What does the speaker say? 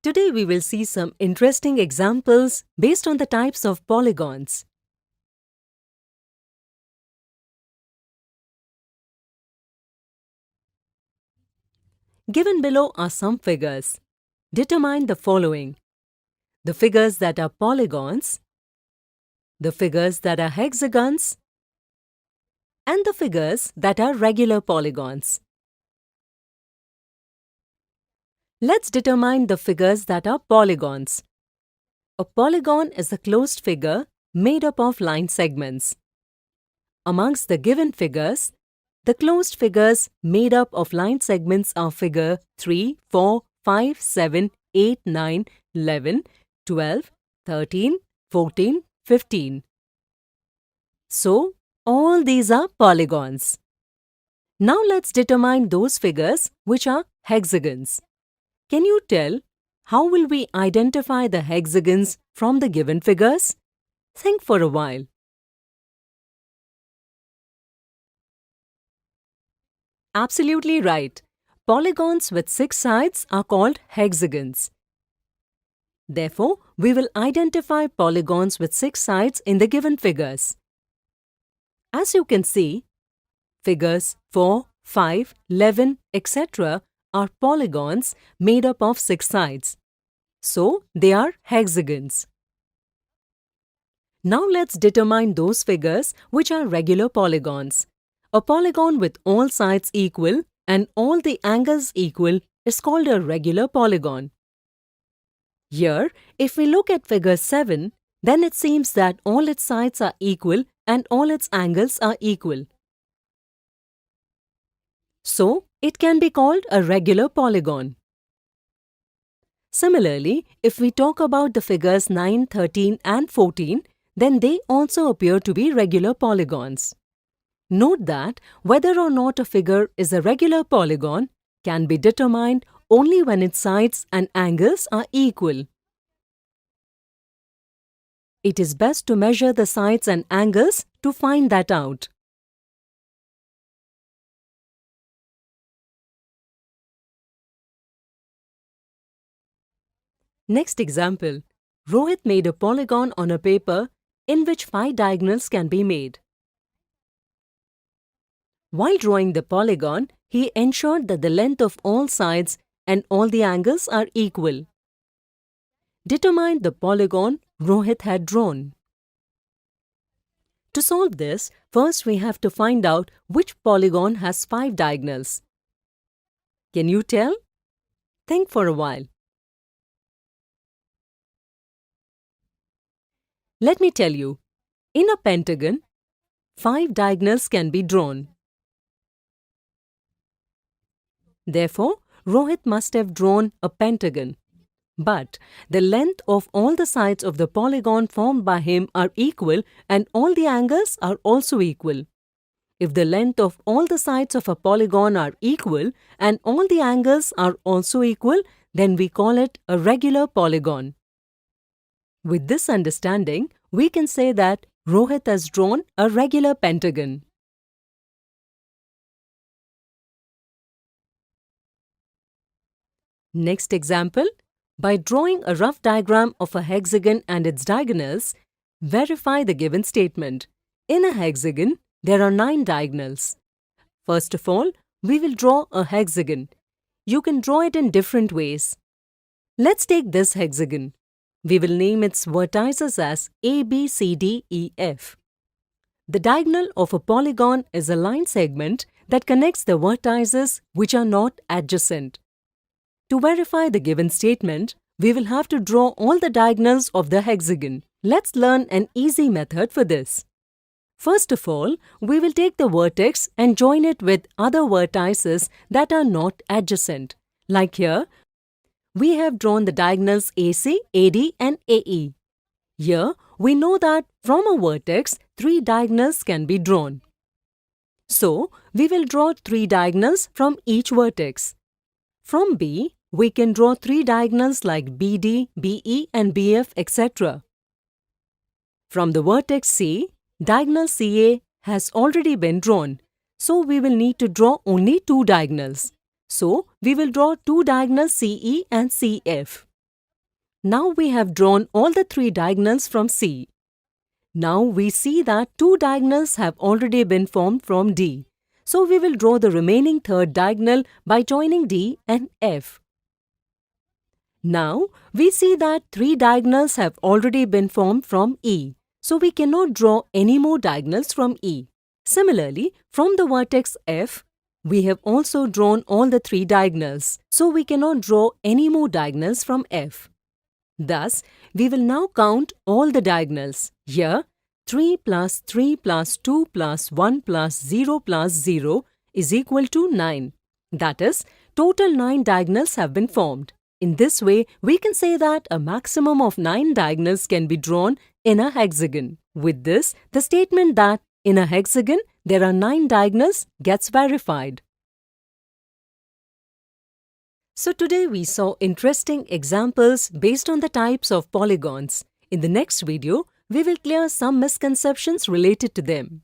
Today we will see some interesting examples based on the types of polygons. Given below are some figures. Determine the following: the figures that are polygons, the figures that are hexagons, and the figures that are regular polygons. Let's determine the figures that are polygons. A polygon is a closed figure made up of line segments. Amongst the given figures, the closed figures made up of line segments are figure 3, 4, 5, 7, 8, 9, 11, 12, 13, 14, 15. So, all these are polygons. Now let's determine those figures which are hexagons. Can you tell how will we identify the hexagons from the given figures? Think for a while. Absolutely right. Polygons with 6 sides are called hexagons. Therefore, we will identify polygons with 6 sides in the given figures. As you can see, figures 4, 5, 11, etc. are polygons made up of 6 sides. So, they are hexagons. Now let's determine those figures which are regular polygons. A polygon with all sides equal and all the angles equal is called a regular polygon. Here, if we look at figure 7, then it seems that all its sides are equal and all its angles are equal. So, it can be called a regular polygon. Similarly, if we talk about the figures 9, 13 and 14, then they also appear to be regular polygons. Note that whether or not a figure is a regular polygon can be determined only when its sides and angles are equal. It is best to measure the sides and angles to find that out. Next example. Rohit made a polygon on a paper in which 5 diagonals can be made. While drawing the polygon, he ensured that the length of all sides and all the angles are equal. Determine the polygon Rohit had drawn. To solve this, first we have to find out which polygon has 5 diagonals. Can you tell? Think for a while. Let me tell you, in a pentagon, 5 diagonals can be drawn. Therefore, Rohit must have drawn a pentagon. But the length of all the sides of the polygon formed by him are equal and all the angles are also equal. If the length of all the sides of a polygon are equal and all the angles are also equal, then we call it a regular polygon. With this understanding, we can say that Rohit has drawn a regular pentagon. Next example. By drawing a rough diagram of a hexagon and its diagonals, verify the given statement. In a hexagon, there are 9 diagonals. First of all, we will draw a hexagon. You can draw it in different ways. Let's take this hexagon. We will name its vertices as A, B, C, D, E, F. The diagonal of a polygon is a line segment that connects the vertices which are not adjacent. To verify the given statement, we will have to draw all the diagonals of the hexagon. Let's learn an easy method for this. First of all, we will take the vertex and join it with other vertices that are not adjacent. Like here, we have drawn the diagonals AC, AD and AE. Here, we know that from a vertex, 3 diagonals can be drawn. So, we will draw 3 diagonals from each vertex. From B, we can draw 3 diagonals like BD, BE and BF, etc. From the vertex C, diagonal CA has already been drawn, so we will need to draw only 2 diagonals. So, we will draw 2 diagonals CE and CF. Now we have drawn all the 3 diagonals from C. Now we see that 2 diagonals have already been formed from D. So we will draw the remaining third diagonal by joining D and F. Now we see that 3 diagonals have already been formed from E. So we cannot draw any more diagonals from E. Similarly, from the vertex F, we have also drawn all the 3 diagonals. So we cannot draw any more diagonals from F. Thus, we will now count all the diagonals. Here, 3 plus 3 plus 2 plus 1 plus 0 plus 0 is equal to 9. That is, total 9 diagonals have been formed. In this way, we can say that a maximum of 9 diagonals can be drawn in a hexagon. With this, the statement that in a hexagon there are 9 diagonals gets verified. So today we saw interesting examples based on the types of polygons. In the next video, we will clear some misconceptions related to them.